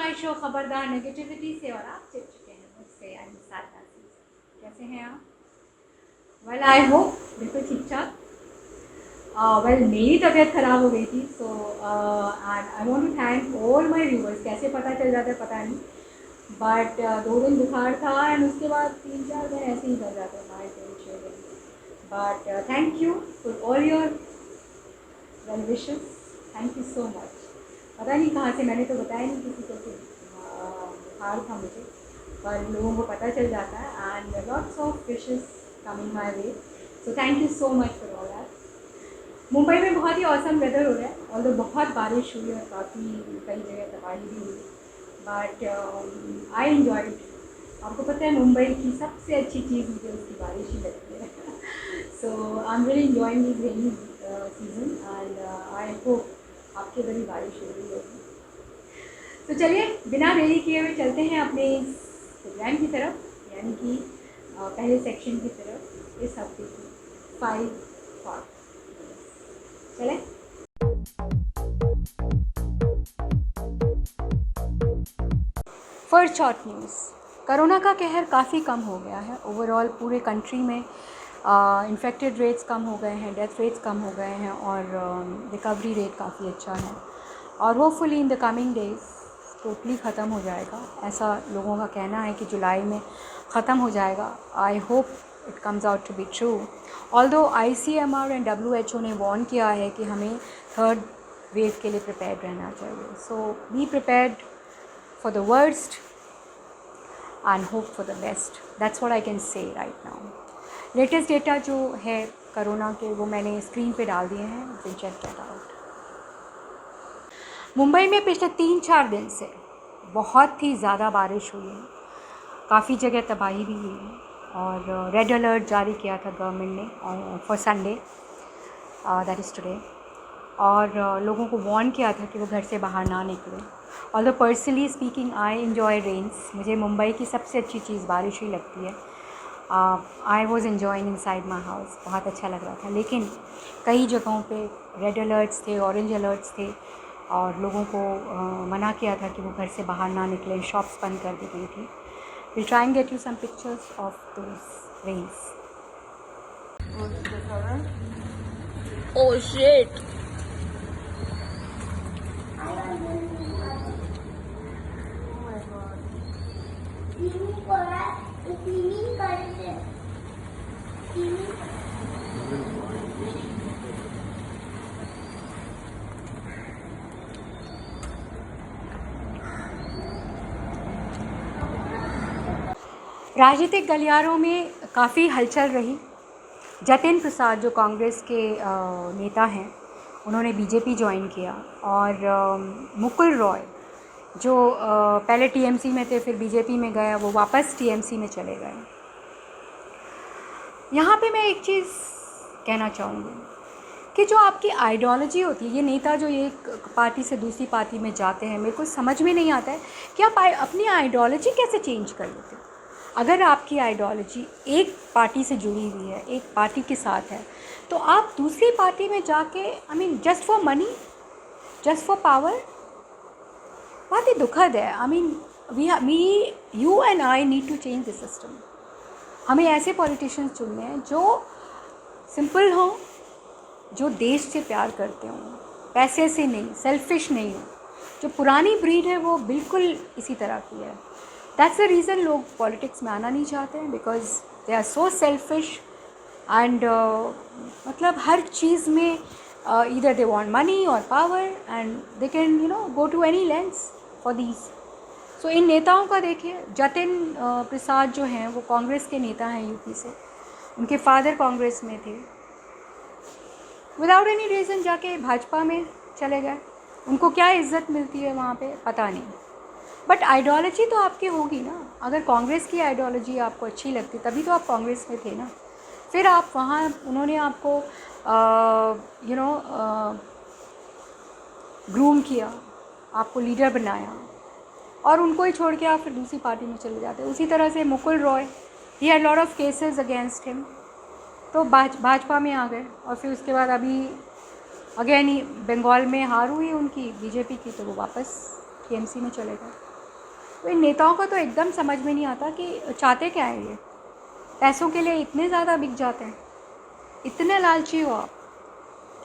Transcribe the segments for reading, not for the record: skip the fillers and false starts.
My show खबरदार negativity से, और आप चिप चुके हैं मुझसे। आई एम साधना सिंह। कैसे हैं आप? वेल आई होप बिल्कुल ठीक ठाक। वेल मेरी तबीयत ख़राब हो गई थी, so I want to thank all my viewers. कैसे पता चल जाता है पता नहीं, बट 2 दिन बुखार था एंड उसके बाद 3-4 दिन ऐसे ही कर जाते हैं, 5 दिन। But thank you for all your well wishes. Thank you so much. पता नहीं कहाँ से, मैंने तो बताया नहीं किसी को कि बुखार था मुझे, पर लोगों को पता चल जाता है and lots of wishes coming my way. So thank you so much for all that. Mumbai में बहुत ही औसम वेदर हो रहा है, और तो बहुत बारिश हुई और काफ़ी कई जगह तबाही भी हुई, बट आई एन्जॉय इट। आपको पता है मुंबई की सबसे अच्छी चीज़ मुझे उसकी बारिश ही लगती है। So I am really enjoying this rainy season and I hope आपके इधर ही बारिश हो रही होगी। तो चलिए बिना देरी किए हुए चलते हैं अपने इस प्रोग्राम की तरफ, यानी कि पहले सेक्शन की तरफ, इस हफ्ते की 5 थॉट। चलें। First short news. कोरोना का कहर काफ़ी कम हो गया है ओवरऑल पूरे कंट्री में। इन्फेक्टेड रेट्स कम हो गए हैं, डेथ रेट्स कम हो गए हैं, और रिकवरी रेट काफ़ी अच्छा है, और hopefully in the coming days totally ख़त्म हो जाएगा। ऐसा लोगों का कहना है कि जुलाई में ख़त्म हो जाएगा। I hope it comes out to be true. Although ICMR and WHO ने वार्न किया है कि हमें थर्ड वेव के लिए प्रिपेयर्ड रहना चाहिए। So be prepared for the worst and hope for the best. That's what I can say right now. Latest data जो है कोरोना के वो मैंने स्क्रीन पे डाल दिए हैं, you can check that out. Mumbai में पिछले 3-4 दिन से बहुत ही ज़्यादा बारिश हुई है, काफ़ी जगह तबाही भी हुई है, और रेड अलर्ट जारी किया था गवर्नमेंट ने for Sunday, that is today, और लोगों को वार्न किया था कि वो घर से बाहर ना निकलें। Although personally speaking I enjoy rains. मुझे मुंबई की सबसे अच्छी चीज़ बारिश ही लगती है। I was enjoying inside my house, बहुत अच्छा लग रहा था। लेकिन कई जगहों पे रेड अलर्ट्स थे, ऑरेंज अलर्ट्स थे, और लोगों को मना किया था कि वो घर से बाहर ना निकलें, शॉप्स बंद कर दी गई थी। Will try and get you some pictures of those rains. Oh shit! राजनीतिक गलियारों में काफ़ी हलचल रही। जतिन प्रसाद जो कांग्रेस के नेता हैं, उन्होंने बीजेपी ज्वाइन किया, और मुकुल रॉय जो पहले टीएमसी में थे फिर बीजेपी में गया, वो वापस टीएमसी में चले गए। यहाँ पे मैं एक चीज़ कहना चाहूँगी कि जो आपकी आइडियोलॉजी होती है, ये नेता जो एक पार्टी से दूसरी पार्टी में जाते हैं, मेरे को समझ में नहीं आता है कि आप अपनी आइडियोलॉजी कैसे चेंज कर लेते हो। अगर आपकी आइडियोलॉजी एक पार्टी से जुड़ी हुई है, एक पार्टी के साथ है, तो आप दूसरी पार्टी में जाके just for money, just for power, बहुत ही दुखद है। You and I need to change the system. हमें ऐसे पॉलिटिशियंस चुनने हैं जो सिंपल हों, जो देश से प्यार करते हों, पैसे से नहीं, सेल्फिश नहीं हो। जो पुरानी ब्रीड है वो बिल्कुल इसी तरह की है। दैट्स द रीज़न लोग पॉलिटिक्स में आना नहीं चाहते हैं, because they are so selfish and मतलब हर चीज़ में ईदर दे वांट मनी और power and they can go to any lengths for these. So इन नेताओं का देखिए, जतिन प्रसाद जो हैं वो कांग्रेस के नेता हैं यूपी से, उनके फादर कांग्रेस में थे, विदाउट एनी रीज़न जाके भाजपा में चले गए। उनको क्या इज्जत मिलती है वहाँ पे पता नहीं, बट आइडियोलॉजी तो आपकी होगी ना। अगर कांग्रेस की आइडियोलॉजी आपको अच्छी लगती तभी तो आप कांग्रेस में थे ना। फिर आप वहाँ, उन्होंने आपको ग्रूम किया, आपको लीडर बनाया, और उनको ही छोड़ के आप फिर दूसरी पार्टी में चले जाते। उसी तरह से Mukul Roy, he had lot of cases against him, तो भाजपा में आ गए, और फिर उसके बाद अभी अगेन ही बंगाल में हार हुई उनकी बीजेपी की, तो वो वापस टीएमसी में चले गए। तो इन नेताओं का तो एकदम समझ में नहीं आता कि चाहते क्या है ये। पैसों के लिए इतने ज़्यादा बिक जाते हैं, इतने लालची हो आप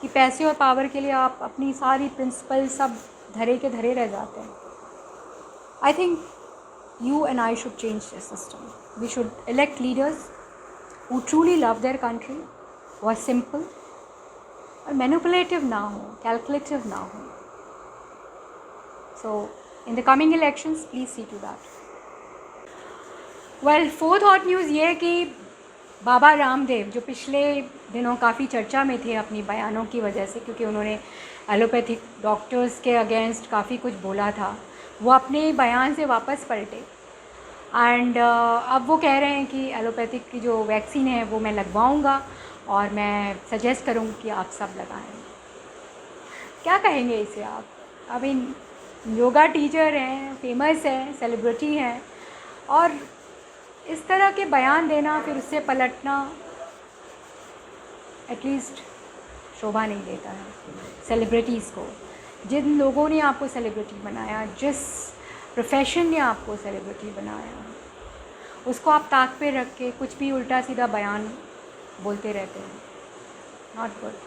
कि पैसे और पावर के लिए आप अपनी सारी प्रिंसिपल सब धरे के धरे रह जाते हैं। I think you and I should change the system. We should elect leaders who truly love their country, who are simple और manipulative ना हो, calculative ना हो. So in the coming elections, please see to that. Well, fourth hot news ये है कि बाबा रामदेव जो पिछले दिनों काफ़ी चर्चा में थे अपनी बयानों की वजह से, क्योंकि उन्होंने एलोपैथिक डॉक्टर्स के अगेंस्ट काफ़ी कुछ बोला था, वो अपने बयान से वापस पलटे एंड अब वो कह रहे हैं कि एलोपैथिक की जो वैक्सीन है वो मैं लगवाऊंगा और मैं सजेस्ट करूँगी कि आप सब लगाएं। क्या कहेंगे इसे आप? अभी योगा टीचर हैं, फेमस हैं, सेलिब्रिटी हैं, और इस तरह के बयान देना फिर उससे पलटना एटलीस्ट शोभा नहीं देता है सेलिब्रिटीज़ को। जिन लोगों ने आपको सेलिब्रिटी बनाया, जिस प्रोफेशन ने आपको सेलिब्रिटी बनाया, उसको आप ताक पे रख के कुछ भी उल्टा सीधा बयान बोलते रहते हैं। Not good.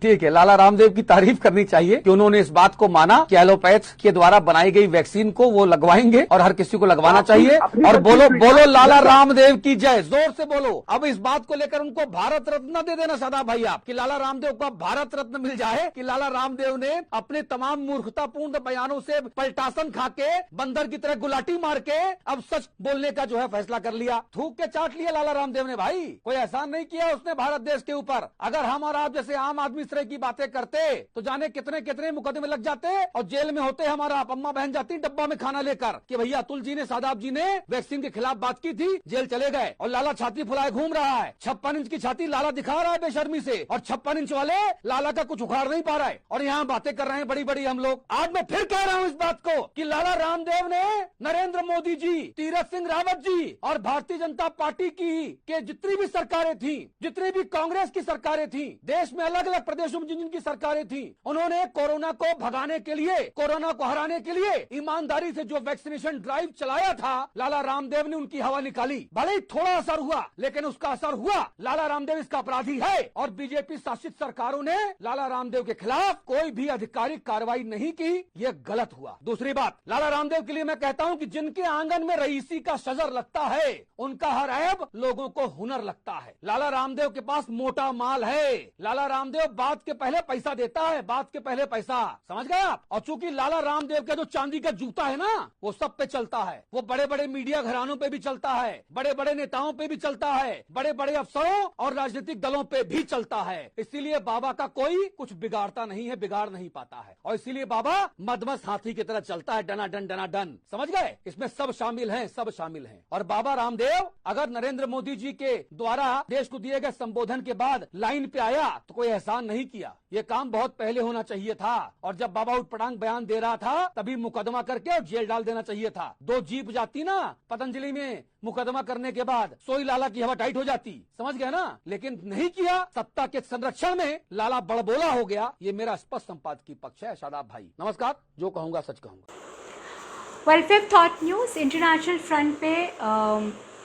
ठीक है, लाला रामदेव की तारीफ करनी चाहिए कि उन्होंने इस बात को माना कि एलोपैथ के द्वारा बनाई गई वैक्सीन को वो लगवाएंगे और हर किसी को लगवाना चाहिए। और बोलो बोलो लाला रामदेव की जय, जोर से बोलो। अब इस बात को लेकर उनको भारत रत्न दे देना शादाब भाई आप, कि लाला रामदेव को भारत रत्न मिल जाए कि लाला रामदेव ने अपने तमाम मूर्खतापूर्ण बयानों से पलटासन खा के, बंदर की तरह गुलाटी मार के अब सच बोलने का जो है फैसला कर लिया। थूक के चाट लिया लाला रामदेव ने भाई, कोई एहसान नहीं किया उसने भारत देश के ऊपर। अगर हम और आप जैसे आम आदमी इस तरह की बातें करते तो जाने कितने कितने मुकदमे लग जाते और जेल में होते हमारा आप। अम्मा बहन जाती डब्बा में खाना लेकर कि भैया अतुल जी ने, शादाब जी ने वैक्सीन के खिलाफ बात की थी, जेल चले गए। और लाला छाती फुलाए घूम रहा है, 56 इंच की छाती लाला दिखा रहा है बेशर्मी से, और 56 इंच वाले लाला का कुछ उखाड़ नहीं पा रहा है। और यहाँ बातें कर रहे हैं बड़ी बड़ी हम लोग। आज मैं फिर कह रहा हूँ इस बात को कि लाला रामदेव ने नरेंद्र मोदी जी, तीरथ सिंह रावत जी और भारतीय जनता पार्टी की के जितनी भी सरकारें थी, जितनी भी कांग्रेस की सरकारें थी, देश में अलग अलग प्रदेशों में जिनकी सरकारें थी, उन्होंने कोरोना को भगाने के लिए, कोरोना को हराने के लिए ईमानदारी से जो वैक्सीनेशन ड्राइव चलाया था, लाला रामदेव ने उनकी हवा निकाली। भले ही थोड़ा असर हुआ लेकिन उसका असर हुआ। लाला रामदेव इसका अपराधी है और बीजेपी शासित सरकारों ने लाला रामदेव के खिलाफ कोई भी आधिकारिक कार्रवाई नहीं की, यह गलत हुआ। दूसरी बात, लाला रामदेव के लिए मैं कहता हूं कि जिनके आंगन में रईसी का शजर लगता है, उनका हर ऐब लोगों को हुनर लगता है। लाला रामदेव के पास मोटा माल है। लाला रामदेव बात के पहले पैसा देता है, बात के पहले पैसा, समझ गए आप। और चूंकि लाला रामदेव का जो चांदी का जूता है ना, वो सब पे चलता है, वो बड़े बड़े मीडिया घरानों पे भी चलता है, बड़े बड़े नेताओं पे भी चलता है, बड़े बड़े अफसरों और राजनीतिक दलों पे भी चलता है। इसीलिए बाबा का कोई कुछ बिगाड़ता नहीं है, बिगाड़ नहीं पाता है। और इसीलिए बाबा मदमस्त हाथी की तरह चलता है, डनाडन डनाडन, समझ गए। इसमें सब शामिल हैं, सब शामिल हैं। और बाबा रामदेव अगर नरेंद्र मोदी जी के द्वारा देश को दिए गए संबोधन के बाद लाइन पे आया तो कोई एहसान नहीं किया, ये काम बहुत पहले होना चाहिए था। और जब बाबा उटपटांग बयान दे रहा था तभी मुकदमा करके और जेल डाल देना चाहिए था। 2 जीप जाती ना पतंजलि में मुकदमा करने के बाद, सोई लाला की हवा टाइट हो जाती, समझ गया ना। लेकिन नहीं किया, सत्ता के संरक्षण में लाला बड़बोला हो गया। ये मेरा स्पष्ट संपादकीय पक्ष है शादाब भाई। नमस्कार, जो कहूंगा सच कहूंगा। Well, fifth hot news, international front पे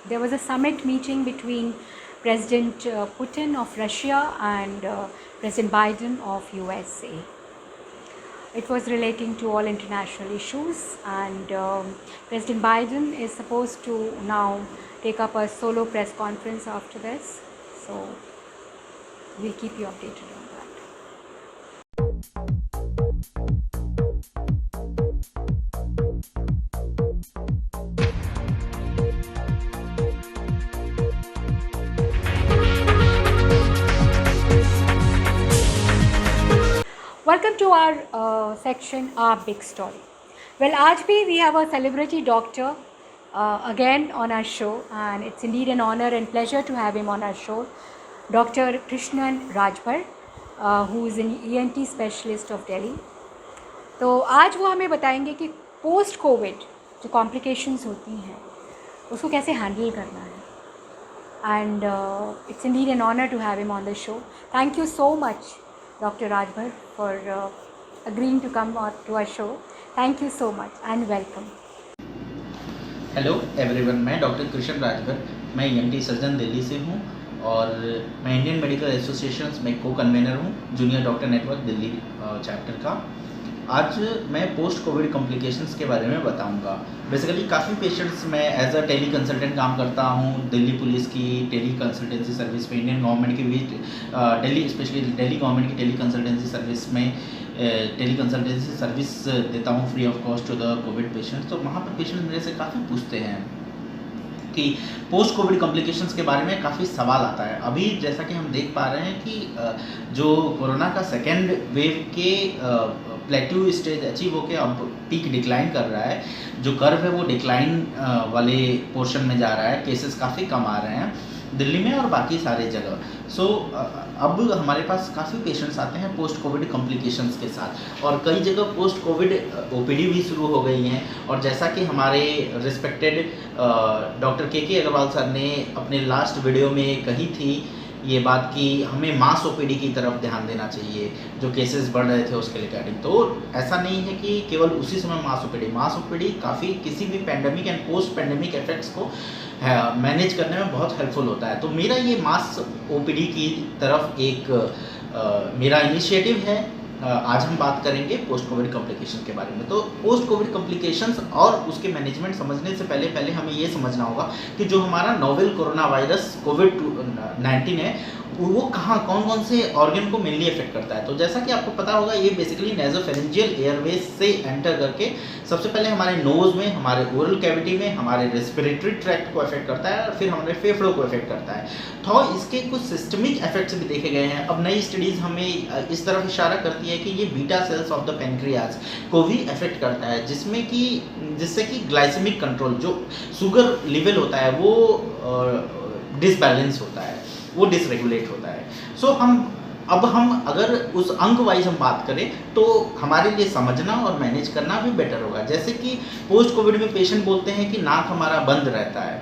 there was a summit meeting between President Putin of Russia and President Biden of USA. It was relating to all international issues, and President Biden is supposed to now take up a solo press conference after this. So we'll keep you updated on that. Welcome to our section, Our Big Story. Well, आज भी we have a celebrity doctor again on our show, and it's indeed an honor and pleasure to have him on our show, Dr. Krishnan Rajbhar, who is an ENT specialist of Delhi. तो आज वो हमें बताएंगे कि post Covid जो complications होती हैं उसको कैसे हैंडल करना है, and it's indeed an honor to have him on the show. Thank you so much, Dr. Rajbhar, for agreeing to come on to our show. Thank you so much and welcome. Hello everyone, मैं doctor Krishna Rajbhar, मैं ENT surgeon Delhi से हूँ और मैं Indian medical association में को convener हूँ, junior doctor network Delhi chapter का। आज मैं पोस्ट कोविड कॉम्प्लिकेशंस के बारे में बताऊंगा। बेसिकली काफ़ी पेशेंट्स मैं एज अ टेली कंसल्टेंट काम करता हूँ दिल्ली पुलिस की टेली कंसल्टेंसी सर्विस में, इंडियन गवर्नमेंट की भी दिल्ली स्पेशली दिल्ली गवर्नमेंट की टेली कंसल्टेंसी सर्विस में टेली कंसल्टेंसी सर्विस देता हूँ free of cost to the covid patients. तो वहाँ पर पेशेंट्स मेरे से काफ़ी पूछते हैं कि पोस्ट कोविड कॉम्प्लिकेशंस के बारे में काफ़ी सवाल आता है। अभी जैसा कि हम देख पा रहे हैं कि जो कोरोना का सेकेंड वेव के प्लेट्यू स्टेज अचीव होकर अब पीक डिक्लाइन कर रहा है, जो कर्व है वो डिक्लाइन वाले पोर्शन में जा रहा है, केसेस काफ़ी कम आ रहे हैं दिल्ली में और बाकी सारे जगह। सो अब हमारे पास काफ़ी पेशेंट्स आते हैं पोस्ट कोविड कॉम्प्लिकेशंस के साथ और कई जगह पोस्ट कोविड OPD भी शुरू हो गई हैं। और जैसा कि हमारे रिस्पेक्टेड डॉक्टर के अग्रवाल सर ने अपने लास्ट वीडियो में कही थी ये बात कि हमें मास OPD की तरफ ध्यान देना चाहिए, जो केसेस बढ़ रहे थे उसके रिगार्डिंग। तो ऐसा नहीं है कि केवल उसी समय मास OPD काफ़ी किसी भी pandemic and post pandemic effects को मैनेज करने में बहुत हेल्पफुल होता है। तो मेरा ये मास OPD की तरफ एक मेरा इनिशिएटिव है। आज हम बात करेंगे पोस्ट कोविड कॉम्प्लिकेशन के बारे में। तो पोस्ट कोविड कॉम्प्लिकेशंस और उसके मैनेजमेंट समझने से पहले हमें ये समझना होगा कि जो हमारा नोवेल कोरोना वायरस कोविड-19 है वो कौन कौन से ऑर्गन को मेनली इफेक्ट करता है। तो जैसा कि आपको पता होगा ये बेसिकली नेजोफेरेंजियल एयरवेज से एंटर करके सबसे पहले हमारे नोज में, हमारे ओरल कैविटी में, हमारे रेस्पिरेटरी ट्रैक्ट को अफेक्ट करता है और फिर हमारे फेफड़ों को अफेक्ट करता है। तो इसके कुछ सिस्टमिक इफेक्ट्स भी देखे गए हैं। अब नई स्टडीज़ हमें इस तरफ इशारा करती है कि ये beta cells of the pancreas को भी अफेक्ट करता है, जिससे कि ग्लाइसेमिक कंट्रोल, जो शुगर लेवल होता है वो डिसबैलेंस होता है, वो डिसरेगुलेट होता है। सो हम अगर उस अंक वाइज हम बात करें तो हमारे लिए समझना और मैनेज करना भी बेटर होगा। जैसे कि पोस्ट कोविड में पेशेंट बोलते हैं कि नाक हमारा बंद रहता है।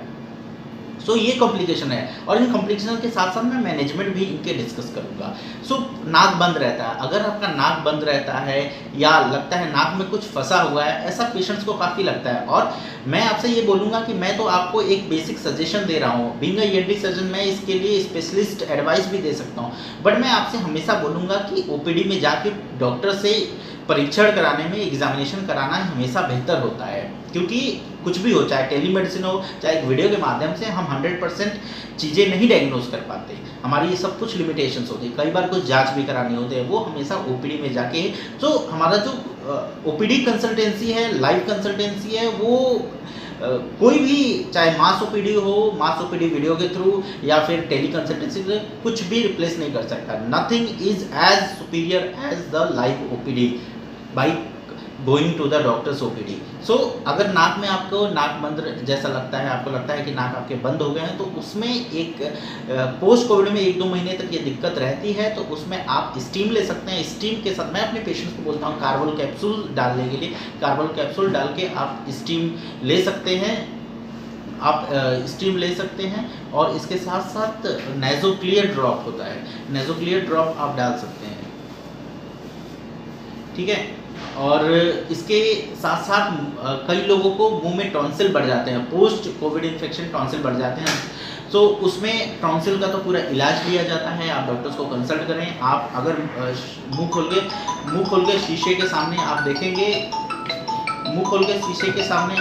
सो ये कॉम्प्लिकेशन है और इन कॉम्प्लिकेशन के साथ साथ मैं मैनेजमेंट भी इनके डिस्कस करूंगा। सो नाक बंद रहता है, अगर आपका नाक बंद रहता है या लगता है नाक में कुछ फंसा हुआ है, ऐसा पेशेंट्स को काफ़ी लगता है। और मैं आपसे ये बोलूँगा कि मैं तो आपको एक बेसिक सजेशन दे रहा हूँ, बीइंग अ ENT सर्जन मैं इसके लिए स्पेशलिस्ट एडवाइस भी दे सकता हूँ, बट मैं आपसे हमेशा बोलूँगा कि OPD में जाके डॉक्टर से परीक्षण कराने में एग्जामिनेशन कराना हमेशा बेहतर होता है। क्योंकि कुछ भी हो, चाहे टेलीमेडिसिन हो, चाहे एक वीडियो के माध्यम से हम 100% चीज़ें नहीं डायग्नोज कर पाते। हमारी ये सब कुछ लिमिटेशंस होती है, कई बार कुछ जांच भी करानी होती है, वो हमेशा OPD में जाके। तो हमारा जो OPD कंसल्टेंसी है, लाइव कंसल्टेंसी है, वो कोई भी चाहे मास OPD वीडियो के थ्रू या फिर टेली कंसल्टेंसी कुछ भी रिप्लेस नहीं कर सकता। Nothing is as superior as the live OPD by going to the doctors OPD। So अगर नाक में आपको नाक बंद जैसा लगता है, आपको लगता है कि नाक आपके बंद हो गए हैं, तो उसमें एक पोस्ट कोविड में 1-2 महीने तक ये दिक्कत रहती है। तो उसमें आप स्टीम ले सकते हैं। स्टीम के साथ मैं अपने पेशेंट्स को बोलता हूँ कार्बोल कैप्सूल डालने के लिए, कार्बोल कैप्सूल डाल के आप स्टीम ले सकते हैं। स्टीम ले सकते हैं और इसके साथ साथ नेज़ोक्लियर ड्रॉप होता है, नेज़ोक्लियर ड्रॉप आप डाल सकते हैं, ठीक है। और इसके साथ साथ कई लोगों को मुंह में टॉन्सिल बढ़ जाते हैं, पोस्ट कोविड इन्फेक्शन टॉन्सिल बढ़ जाते हैं। तो उसमें टॉन्सिल का तो पूरा इलाज लिया जाता है। आप डॉक्टर्स को कंसल्ट करें। आप अगर मुंह खोल के शीशे के सामने आप देखेंगे, मुंह खोल के शीशे के सामने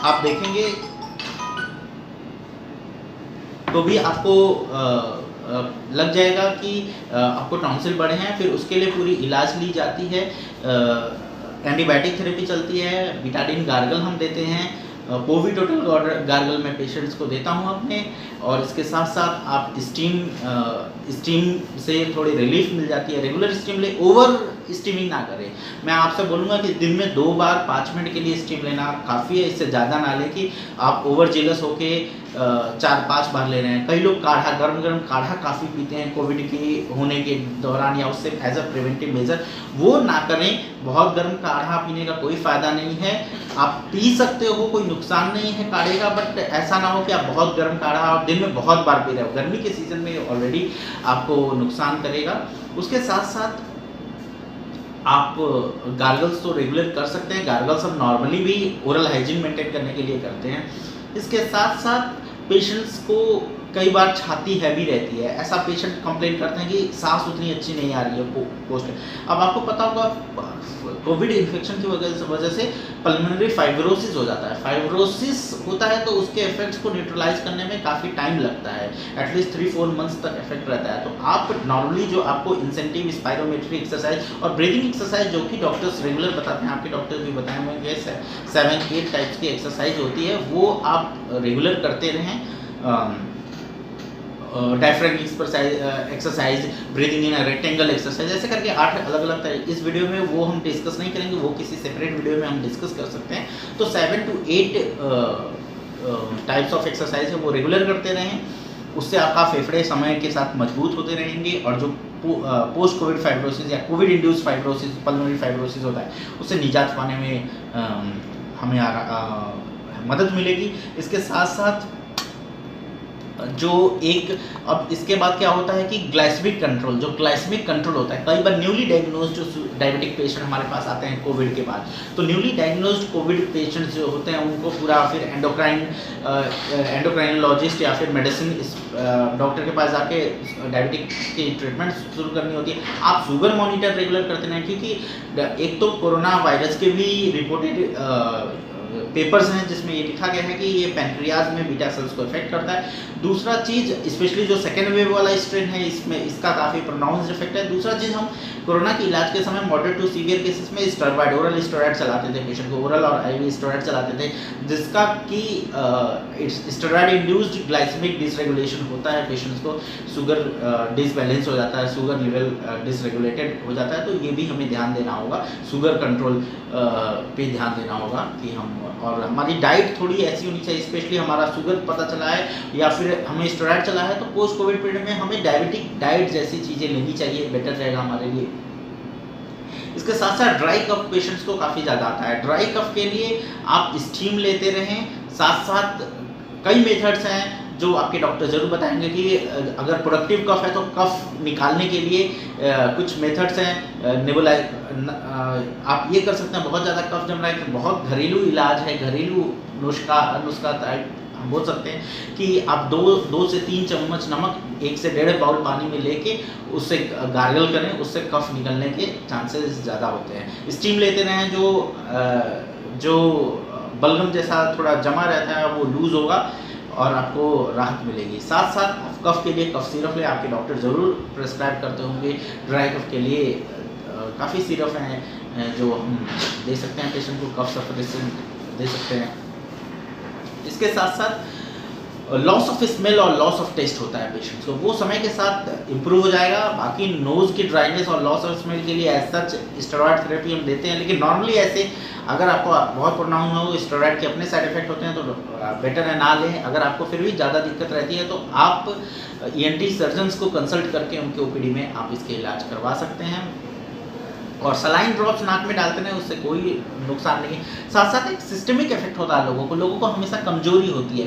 आप देखेंगे तो भी आपको लग जाएगा कि आपको टॉन्सिल बढ़े हैं। फिर उसके लिए पूरी इलाज ली जाती है, एंटीबायोटिक थेरेपी चलती है, बिटाडिन गार्गल हम देते हैं, पोविटोटल गार्गल मैं पेशेंट्स को देता हूं अपने। और इसके साथ साथ आप स्टीम से थोड़ी रिलीफ मिल जाती है। रेगुलर स्टीम ले, ओवर स्टीमिंग ना करें। मैं आपसे बोलूँगा कि दिन में 2 बार 5 मिनट के लिए स्टीम लेना काफ़ी है, इससे ज़्यादा ना लें कि आप ओवर जेलस होके 4-5 बार ले रहे हैं। कई लोग काढ़ा, गर्म काढ़ा काफ़ी पीते हैं कोविड की होने के दौरान या उससे एज अ प्रिवेंटिव मेजर, वो ना करें। बहुत गर्म काढ़ा पीने का कोई फ़ायदा नहीं है। आप पी सकते हो, कोई नुकसान नहीं है काढ़े का, बट ऐसा ना हो कि आप बहुत गर्म काढ़ा आप दिन में बहुत बार पी रहे हो। गर्मी के सीज़न में ऑलरेडी आपको नुकसान करेगा। उसके साथ साथ आप गार्गल्स तो रेगुलर कर सकते हैं। गार्गल्स हम नॉर्मली भी ओरल हाइजीन मेंटेन करने के लिए करते हैं। इसके साथ साथ पेशेंट्स को कई बार छाती हैवी रहती है, ऐसा पेशेंट कंप्लेन करते हैं कि सांस उतनी अच्छी नहीं आ रही है पोस्ट। अब आपको पता होगा कोविड इन्फेक्शन की वजह से पल्मोनरी फाइब्रोसिस हो जाता है। फाइब्रोसिस होता है तो उसके इफेक्ट्स को न्यूट्रलाइज करने में काफ़ी टाइम लगता है, एटलीस्ट 3-4 मंथ्स तक इफेक्ट रहता है। तो आप नॉर्मली जो आपको इंसेंटिव स्पायरोमेट्री एक्सरसाइज और ब्रीदिंग एक्सरसाइज जो कि डॉक्टर्स रेगुलर बताते हैं, आपके डॉक्टर्स भी बताए होंगे 7-8 टाइप्स की एक्सरसाइज होती है, वो आप रेगुलर करते रहें। Diaphragm exercise, breathing in rectangle exercise, ऐसे करके 8 अलग अलग तरह। इस वीडियो में वो हम डिस्कस नहीं करेंगे, वो किसी सेपरेट वीडियो में हम डिस्कस कर सकते हैं। तो 7 to 8 टाइप्स ऑफ एक्सरसाइज है वो रेगुलर करते रहें, उससे आपका फेफड़े समय के साथ मजबूत होते रहेंगे और जो पोस्ट कोविड फाइब्रोसिस या Covid induced fibrosis, pulmonary fibrosis होता है, उससे निजात पाने में हमें मदद मिलेगी। इसके साथ साथ जो एक अब इसके बाद क्या होता है कि ग्लाइसेमिक कंट्रोल, जो ग्लाइसेमिक कंट्रोल होता है, कई बार न्यूली डायग्नोज्ड जो डायबिटिक पेशेंट हमारे पास आते हैं कोविड के बाद, तो न्यूली डायग्नोज्ड कोविड पेशेंट्स जो होते हैं उनको पूरा फिर एंडोक्राइनोलॉजिस्ट या फिर मेडिसिन डॉक्टर के पास जाके डायबिटिक की ट्रीटमेंट शुरू करनी होती है। आप शुगर मॉनिटर रेगुलर करते हैं, क्योंकि एक तो कोरोना वायरस के भी रिपोर्टेड पेपर्स हैं जिसमें ये लिखा गया है कि ये पैनक्रियाज में बीटा सेल्स को इफेक्ट करता है। दूसरा चीज़, स्पेशली जो सेकेंड वेव वाला स्ट्रेन है, इसमें इसका काफ़ी प्रोनाउंस्ड इफेक्ट है। दूसरा चीज़, हम कोरोना के इलाज के समय मॉडरेट टू सीवियर केसेस में स्टेरॉइड, ओरल स्टेरॉइड चलाते थे पेशेंट को, ओरल और आईवी स्टेरॉइड चलाते थे, जिसका कि स्टेरॉइड इंड्यूस्ड ग्लाइसेमिक डिसरेगुलेशन होता है, पेशेंट्स को शुगर डिसबैलेंस हो जाता है, शुगर लेवल डिसरेगुलेटेड हो जाता है। तो ये भी हमें ध्यान देना होगा, शुगर कंट्रोल पे ध्यान देना होगा कि हम, और हमारी डाइट थोड़ी ऐसी होनी चाहिए, स्पेशली हमारा शुगर पता चला है या फिर हमें स्टेरॉइड चला है तो पोस्ट कोविड पीरियड में हमें डायबिटिक डाइट जैसी चीज़ें लेनी चाहिए, बेटर रहेगा हमारे लिए। इसके साथ साथ ड्राई कफ पेशेंट्स को काफ़ी ज़्यादा आता है। ड्राई कफ के लिए आप स्टीम लेते रहें, साथ साथ कई मेथड्स हैं जो आपके डॉक्टर ज़रूर बताएंगे कि अगर प्रोडक्टिव कफ है तो कफ निकालने के लिए कुछ मेथड्स हैं। आप ये कर सकते हैं, बहुत ज़्यादा कफ जम रहा है तो बहुत घरेलू इलाज है, घरेलू नुस्खा हम बोल सकते हैं कि आप 2 से 3 चम्मच नमक 1 से 1.5 बाउल पानी में लेके उससे गार्गल करें, उससे कफ निकलने के चांसेस ज़्यादा होते हैं। स्टीम लेते रहें, जो बलगम जैसा थोड़ा जमा रहता है वो लूज़ होगा और आपको राहत मिलेगी। साथ साथ कफ के लिए कफ सिरप ले, आपके डॉक्टर ज़रूर प्रेस्क्राइब करते होंगे। ड्राई कफ के लिए काफ़ी सिरप हैं जो हम दे सकते हैं पेशेंट को, कफ सफरेशन दे सकते हैं। इसके साथ साथ लॉस ऑफ स्मेल और लॉस ऑफ टेस्ट होता है पेशेंट्स को, वो समय के साथ इम्प्रूव हो जाएगा। बाकी नोज़ की ड्राइनेस और लॉस ऑफ स्मेल के लिए एज सच स्टेरॉइड थेरेपी हम देते हैं, लेकिन नॉर्मली ऐसे अगर आपको बहुत प्रोनाउंस हो, स्टेरॉइड के अपने साइड इफेक्ट होते हैं तो बेटर है ना लें। अगर आपको फिर भी ज़्यादा दिक्कत रहती है तो आप ENT सर्जन्स को कंसल्ट करके उनके OPD में आप इसके इलाज करवा सकते हैं। और सलाइन ड्रॉप्स नाक में डालते हैं, उससे कोई नुकसान नहीं है। साथ साथ एक सिस्टमिक इफेक्ट होता है लोगों को हमेशा कमजोरी होती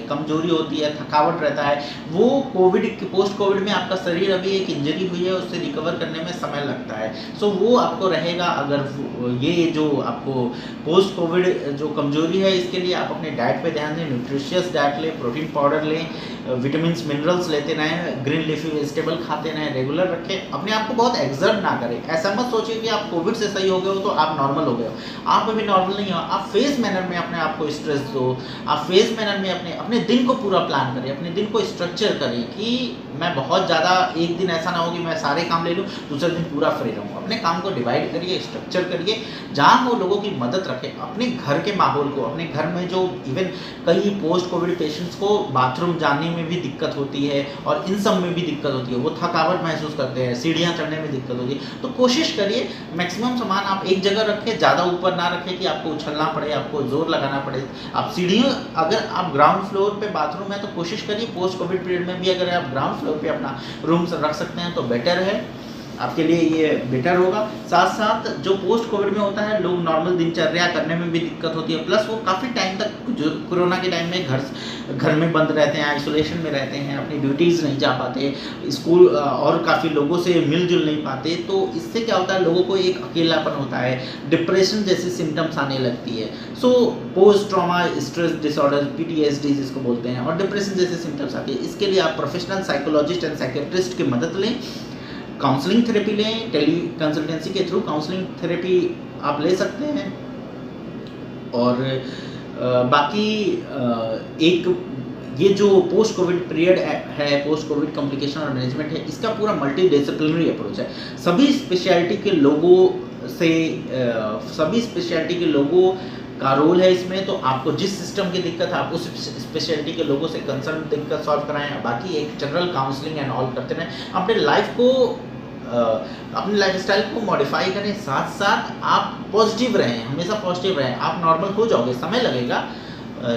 है, थकावट रहता है। वो पोस्ट कोविड में आपका शरीर अभी एक इंजरी हुई है, उससे रिकवर करने में समय लगता है। सो वो आपको रहेगा। अगर ये जो आपको पोस्ट कोविड जो कमजोरी है, इसके लिए आप अपने डाइट पे ध्यान दें, न्यूट्रिशियस डाइट लें, प्रोटीन पाउडर लें, विटामिन मिनरल्स लेते रहें, ग्रीन लीफी वेजिटेबल खाते रहें, रेगुलर रखें। अपने आप को बहुत एक्सर्ट ना करें। ऐसा मत सोचिए कि आप कोविड से सही हो गए हो तो आप नॉर्मल हो गए हो, आप अभी नॉर्मल नहीं हो। आप फेज मैनर में अपने आप को स्ट्रेस दो, आप फेज मैनर में अपने दिन को पूरा प्लान करें, अपने दिन को स्ट्रक्चर करें कि मैं बहुत ज़्यादा एक दिन ऐसा ना हो कि मैं सारे काम ले लूँ, दूसरे दिन पूरा फ्री रहूँ। अपने काम को डिवाइड करिए, स्ट्रक्चर करिए, जहाँ वो लोगों की मदद रखें। अपने घर के माहौल को, अपने घर में जो इवन कई पोस्ट कोविड पेशेंट्स को बाथरूम जाने में भी दिक्कत होती है और इन सब में भी दिक्कत होती है, वो थकावट महसूस करते हैं, सीढ़ियाँ चढ़ने में दिक्कत होती है, तो कोशिश करिए मैक्सिमम सामान आप एक जगह रखें, ज़्यादा ऊपर ना रखें कि आपको उछलना पड़े, आपको जोर लगाना पड़े। आप सीढ़ियों, अगर आप ग्राउंड फ्लोर पे बाथरूम है तो कोशिश करिए पोस्ट कोविड पीरियड में भी अगर आप ग्राउंड फ्लोर पे अपना रूम रख सकते हैं तो बेटर है। आपके लिए ये बेटर होगा। साथ साथ जो पोस्ट कोविड में होता है, लोग नॉर्मल दिनचर्या करने में भी दिक्कत होती है, प्लस वो काफ़ी टाइम तक जो कोरोना के टाइम में घर में बंद रहते हैं, आइसोलेशन में रहते हैं, अपनी ड्यूटीज़ नहीं जा पाते, स्कूल और काफ़ी लोगों से मिलजुल नहीं पाते, तो इससे क्या होता है, लोगों को एक अकेलापन होता है, डिप्रेशन जैसी सिम्टम्स आने लगती है। So post trauma stress disorder, PTSD जिसको बोलते हैं, और डिप्रेशन जैसे सिम्टम्स आती है। इसके लिए आप प्रोफेशनल साइकोलॉजिस्ट एंड साइकेट्रिस्ट की मदद लें, काउंसलिंग थेरेपी लें, टेली कंसल्टेंसी के थ्रू काउंसलिंग थेरेपी आप ले सकते हैं। और बाकी एक ये जो पोस्ट कोविड पीरियड है, पोस्ट कोविड कॉम्प्लिकेशन और मैनेजमेंट है, इसका पूरा मल्टी डिसिप्लिनरी अप्रोच है। सभी स्पेशलिटी के लोगों का रोल है इसमें। तो आपको जिस सिस्टम की दिक्कत है, आप उस स्पेशलिटी के लोगों से कंसर्न दिक्कत सॉल्व कराएं, बाकी एक जनरल काउंसलिंग एंड ऑल करते रहें। अपने लाइफस्टाइल को मॉडिफाई करें, साथ साथ आप पॉजिटिव रहें, हमेशा पॉजिटिव रहें। आप नॉर्मल हो जाओगे, समय लगेगा।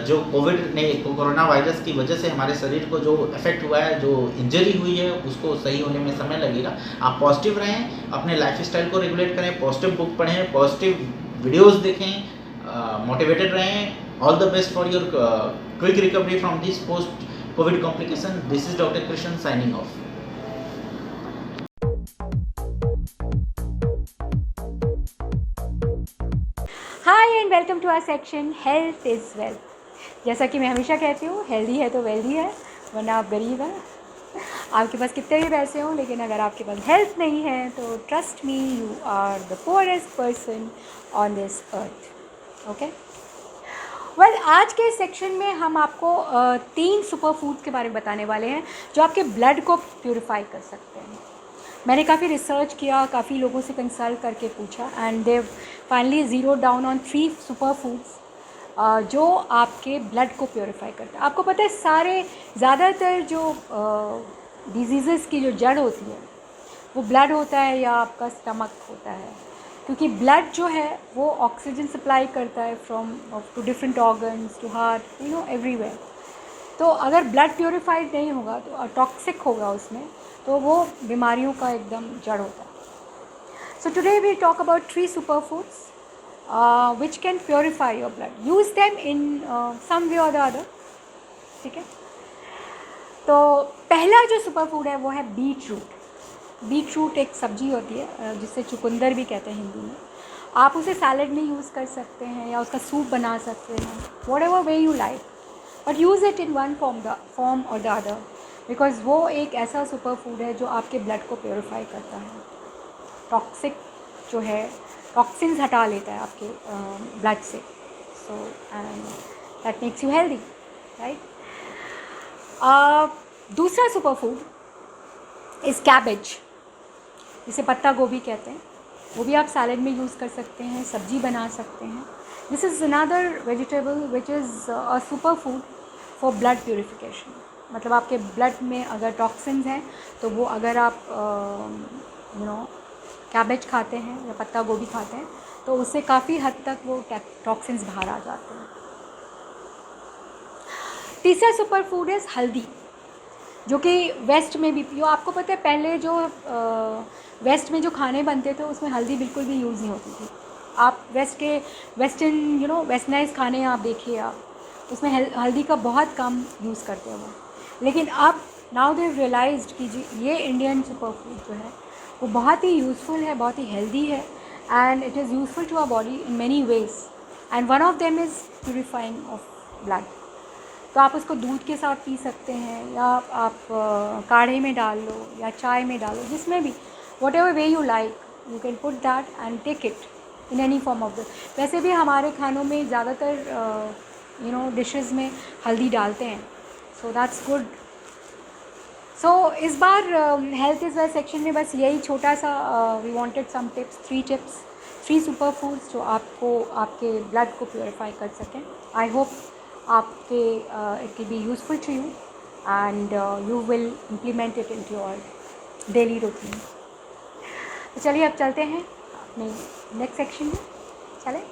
जो कोरोना वायरस की वजह से हमारे शरीर को जो इफेक्ट हुआ है, जो इंजरी हुई है, उसको सही होने में समय लगेगा। आप पॉजिटिव रहें, अपने लाइफस्टाइल को रेगुलेट करें, पॉजिटिव बुक पढ़ें, पॉजिटिव वीडियोस देखें, मोटिवेटेड रहें। All the best for your quick recovery from this post covid complication. This is doctor Krishna signing off. Hi and welcome to our section health is wealth. जैसा कि मैं हमेशा कहती हूँ, healthy है तो वेल्दी है, वरना आप गरीब हैं। आपके पास कितने भी पैसे हों, लेकिन अगर आपके पास हेल्थ नहीं है तो trust me, you are the poorest person on this earth. Okay, well, आज के सेक्शन में हम आपको 3 सुपर फूड्स के बारे में बताने वाले हैं जो आपके ब्लड को प्यूरिफाई कर सकते हैं। मैंने काफ़ी रिसर्च किया, काफ़ी लोगों से कंसल्ट करके पूछा, and they finally zero down on 3 super foods जो आपके ब्लड को प्योरीफाई करते हैं। आपको पता है, ज़्यादातर जो डिजीज़ की जो जड़ होती है वो ब्लड होता है या आपका स्टमक होता है, क्योंकि ब्लड जो है वो ऑक्सीजन सप्लाई करता है from to different organs, to heart, everywhere. तो अगर ब्लड प्योरीफाइड नहीं होगा तो टॉक्सिक होगा उसमें, तो वो बीमारियों का एकदम जड़ होता है। So today we talk about 3 super foods which can purify your blood. Use them in some way or the other. ठीक है, तो पहला जो सुपर फूड है वो है बीट रूट। बीट रूट एक सब्जी होती है जिसे चुकंदर भी कहते हैं हिंदी में। आप उसे सैलड में यूज़ कर सकते हैं या उसका सूप बना सकते हैं, whatever way you like, but use it in one form or the other, because वो एक ऐसा सुपर फूड है जो आपके ब्लड को प्योरीफाई करता है, टॉक्सिक जो है टॉक्सिन्स हटा लेता है आपके ब्लड से। So and that makes you healthy, right. दूसरा सुपर फूड इज़ कैबेज, जिसे पत्ता गोभी कहते हैं। वो भी आप सैलड में यूज़ कर सकते हैं, सब्जी बना सकते हैं। This is another vegetable which is a super food for blood purification. मतलब आपके ब्लड में अगर टॉक्सिन्स हैं तो वो अगर आप कैबेज खाते हैं या पत्ता गोभी खाते हैं तो उससे काफ़ी हद तक वो टॉक्सिन्स बाहर आ जाते हैं। तीसरा सुपर फूड इज़ हल्दी, जो कि वेस्ट में भी, जो आपको पता है पहले जो वेस्ट में जो खाने बनते थे उसमें हल्दी बिल्कुल भी यूज़ नहीं होती थी। आप वेस्टर्न वेस्टर्नाइज खाने आप देखिए, आप उसमें हल्दी का बहुत कम यूज़ करते हैं वो। लेकिन अब नाउ दे रियलाइज्ड कि जी ये इंडियन सुपर फूड जो है वो बहुत ही यूज़फुल है, बहुत ही हेल्दी है, and it is useful to our body in many ways, and one of them is purifying of blood. तो आप उसको दूध के साथ पी सकते हैं, या आप काढ़े में डाल लो या चाय में डालो, जिसमें भी, whatever way you like, you can put that and take it in any form of the. वैसे भी हमारे खानों में ज़्यादातर डिशेस में हल्दी डालते हैं, सो दैट्स गुड। सो इस बार हेल्थ इज़ वेल्थ सेक्शन में बस यही छोटा सा we wanted some tips, 3 tips, 3 super foods जो आपको आपके ब्लड को प्योरीफाई कर सकें। आई होप आपके it will be useful to you and you will implement it in your daily routine. तो चलिए अब चलते हैं अपने नेक्स्ट सेक्शन में, चलें।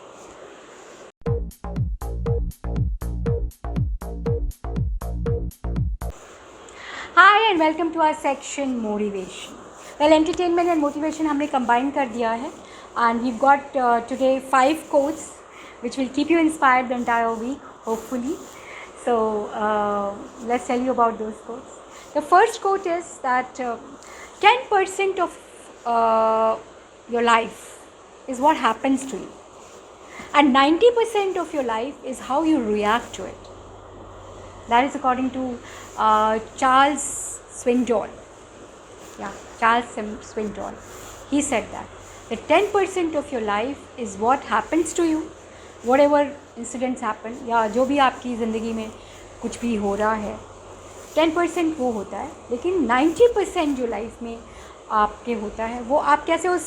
Hi and welcome to our section motivation. Well, entertainment and motivation हमने कंबाइन कर दिया है, and we got today 5 quotes which will keep you inspired the entire week, hopefully. So let's tell you about those quotes. The first quote is that 10% of your life is what happens to you, and 90% of your life is how you react to it. That is according to Charles Swindoll. Yeah, Charles Swindoll. He said that 10% of your life is what happens to you, whatever incidents happen, या जो भी आपकी ज़िंदगी में कुछ भी हो रहा है, 10% वो होता है, लेकिन 90% जो लाइफ में आपके होता है वो आप कैसे उस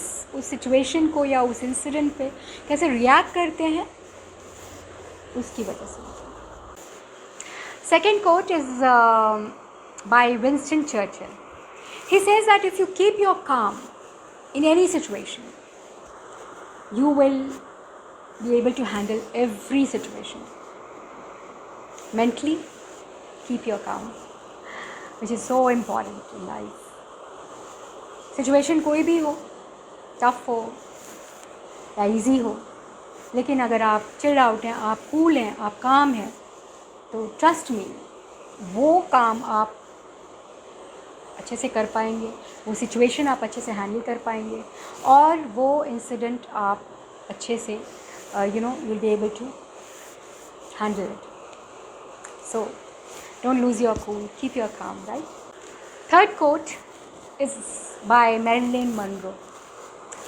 सिचुएशन को या उस इंसिडेंट पे कैसे रिएक्ट करते हैं, उसकी वजह से. Second quote is by Winston Churchill. He says that if you keep your calm in any situation, you will be able to handle every situation. Mentally, keep your calm, which is so important in life. Situation कोई भी हो, tough हो या easy हो, लेकिन अगर आप chill out हैं, आप कूल हैं, आप काम हैं, तो ट्रस्ट मी, वो काम आप अच्छे से कर पाएंगे, वो सिचुएशन आप अच्छे से हैंडल कर पाएंगे, और वो इंसिडेंट आप अच्छे से you'll be able to handle it. So don't lose your cool, keep your calm, right? Third quote is by Marilyn Monroe.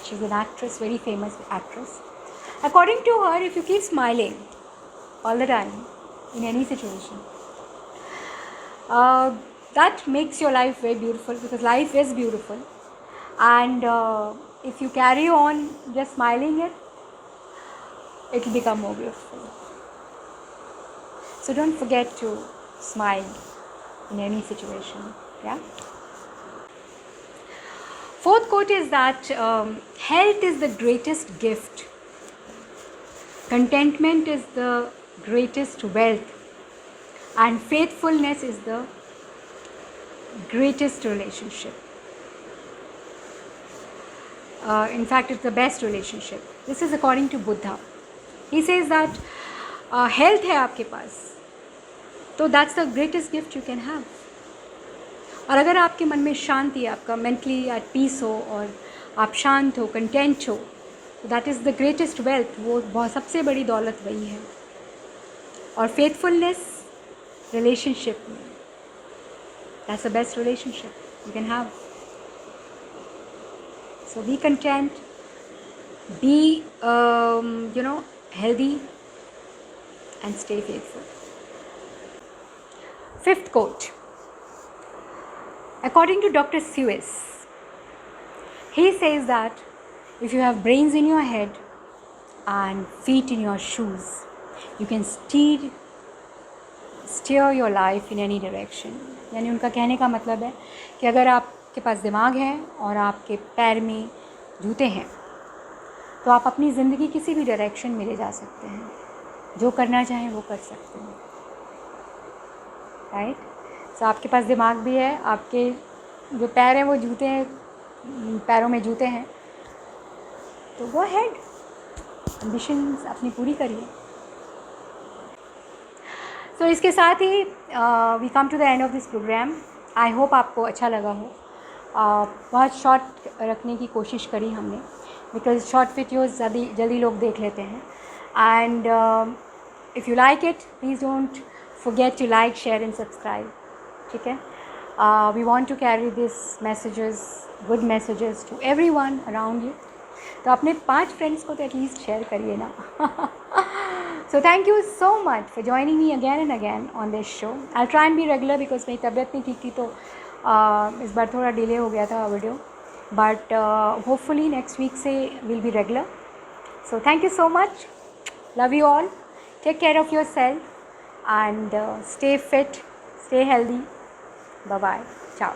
She's an actress, very famous actress. According to her, if you keep smiling all the time in any situation, that makes your life very beautiful, because life is beautiful, and if you carry on just smiling it will become more beautiful. So don't forget to smile in any situation. Yeah. Fourth quote is that health is the greatest gift, contentment is the greatest wealth, and faithfulness is the greatest relationship. In fact, it's the best relationship. This is according to Buddha. He says that health है आपके पास, तो that's the greatest gift you can have. और अगर आपके मन में शांति है, आपका mentally at peace हो, और आप शांत हो, content हो, तो that is the greatest wealth. वो बहुत सबसे बड़ी दौलत वही है. और faithfulness relationship में, that's the best relationship you can have. So be content, be healthy, and stay faithful. Fifth quote, according to Dr. Seuss, he says that if you have brains in your head and feet in your shoes, you can steer your life in any direction. यानी उनका कहने का मतलब है कि अगर आपके पास दिमाग है और आपके पैर में जूते हैं, तो आप अपनी ज़िंदगी किसी भी डायरेक्शन में ले जा सकते हैं, जो करना चाहें वो कर सकते हैं, राइट. सो आपके पास दिमाग भी है, आपके जो पैर हैं वो जूते हैं, पैरों में जूते हैं, तो गो अहेड, एम्बिशंस अपनी पूरी करिए. सो इसके साथ ही we come to the end of this program. I hope आपको अच्छा लगा हो. बहुत शॉर्ट रखने की कोशिश करी हमने, बिकॉज शॉर्ट वीडियोज़ जल्दी लोग देख लेते हैं. And if you like it, please don't forget to like, share and subscribe. ठीक है. We want to carry these messages, good messages to everyone around you. तो अपने 5 फ्रेंड्स को तो एटलीस्ट शेयर करिए ना. So thank you so much for joining me again and again on this show. I'll try and be regular because मेरी तबीयत नहीं ठीक थी, तो इस बार थोड़ा डिले हो गया था video, but hopefully next week से we'll be regular. So thank you so much. Love you all. Take care of yourself and stay fit, stay healthy. Bye bye. Ciao.